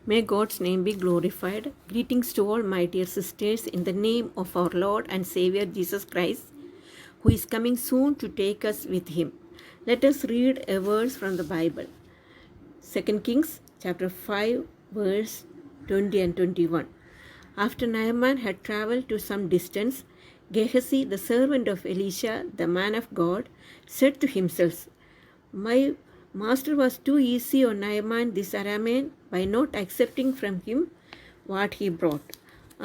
May God's name be glorified. Greetings to all my dear sisters in the name of our Lord and Savior Jesus Christ, who is coming soon to take us with him. Let us read a verse from the Bible. 2 Kings chapter 5 verse 20 and 21. After Naaman had traveled to some distance, Gehazi, the servant of Elisha, the man of God, said to himself, "My master was too easy on Naaman this Aramean by not accepting from him what he brought.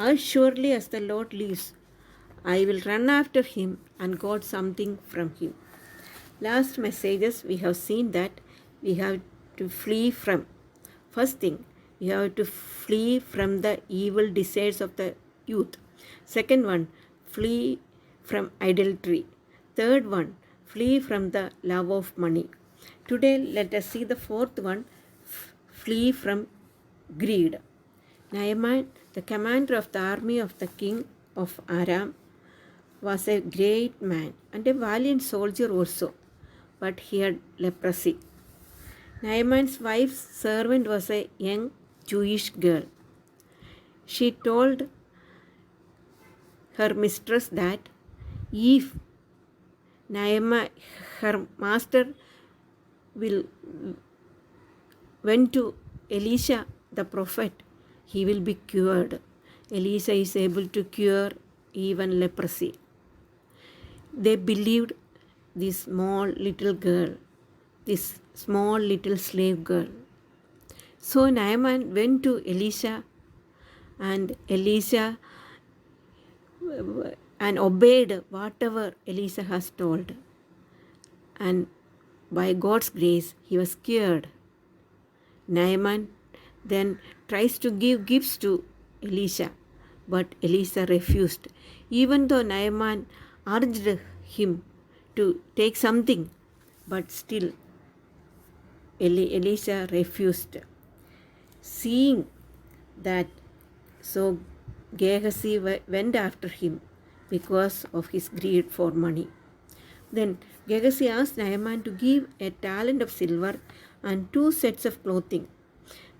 As surely as the Lord lives, I will run after him and got something from him." Last messages we have seen that we have to flee from. First thing, we have to flee from the evil desires of the youth. Second one, flee from idolatry. Third one, flee from the love of money. Today, let us see the fourth one, flee from greed. Naaman, the commander of the army of the king of Aram, was a great man and a valiant soldier also, but he had leprosy. Naaman's wife's servant was a young Jewish girl. She told her mistress that if Naaman, her master, went to Elisha the prophet, he will be cured. Elisha is able to cure even leprosy. They believed this small little girl, this small little slave girl. So Naaman went to Elisha, and Elisha and obeyed whatever Elisha has told. And by God's grace, he was cured. Naaman then tries to give gifts to Elisha, but Elisha refused. Even though Naaman urged him to take something, but still Elisha refused. Seeing that, so Gehazi went after him because of his greed for money. Then Gehazi asked Naaman to give a talent of silver and 2 sets of clothing.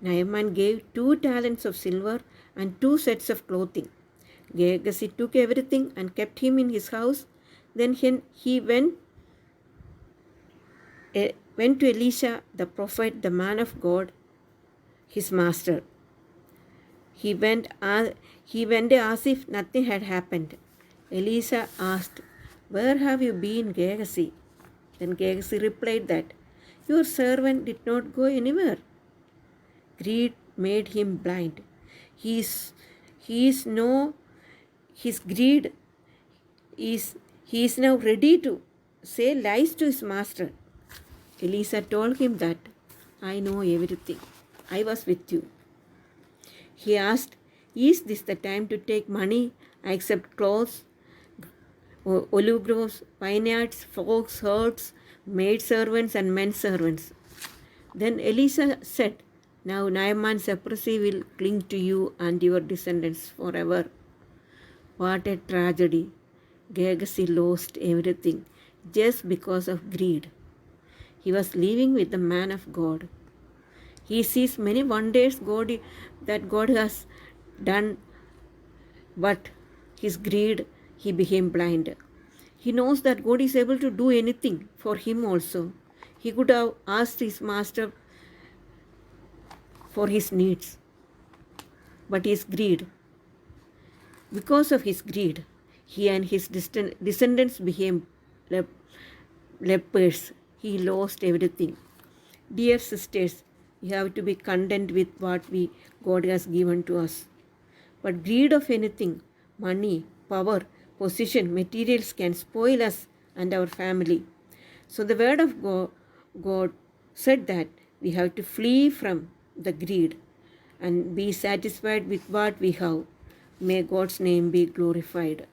Naaman gave 2 talents of silver and 2 sets of clothing. Gehazi took everything and kept him in his house. Then he went to Elisha the prophet, the man of God, his master. He went as if nothing had happened. Elisha asked, "Where have you been, Gehazi?" Then Gehazi replied that, "Your servant did not go anywhere." Greed made him blind. His greed is he is now ready to say lies to his master. Elisha told him that, "I know everything. I was with you." He asked, "Is this the time to take money except clothes, olive groves, vineyards, flocks, herds, maid servants, and men servants?" Then Elisha said, "Now Naaman's leprosy will cling to you and your descendants forever." What a tragedy. Gehazi lost everything just because of greed. He was living with the man of God. He sees many wonders that God has done, but his greed, he became blind. He knows that God is able to do anything for him also. He could have asked his master for his needs, but his greed. Because of his greed, he and his descendants became lepers. He lost everything. Dear sisters, we have to be content with what God has given to us. But greed of anything, money, power, position, materials can spoil us and our family. So the word of God said that we have to flee from the greed and be satisfied with what we have. May God's name be glorified.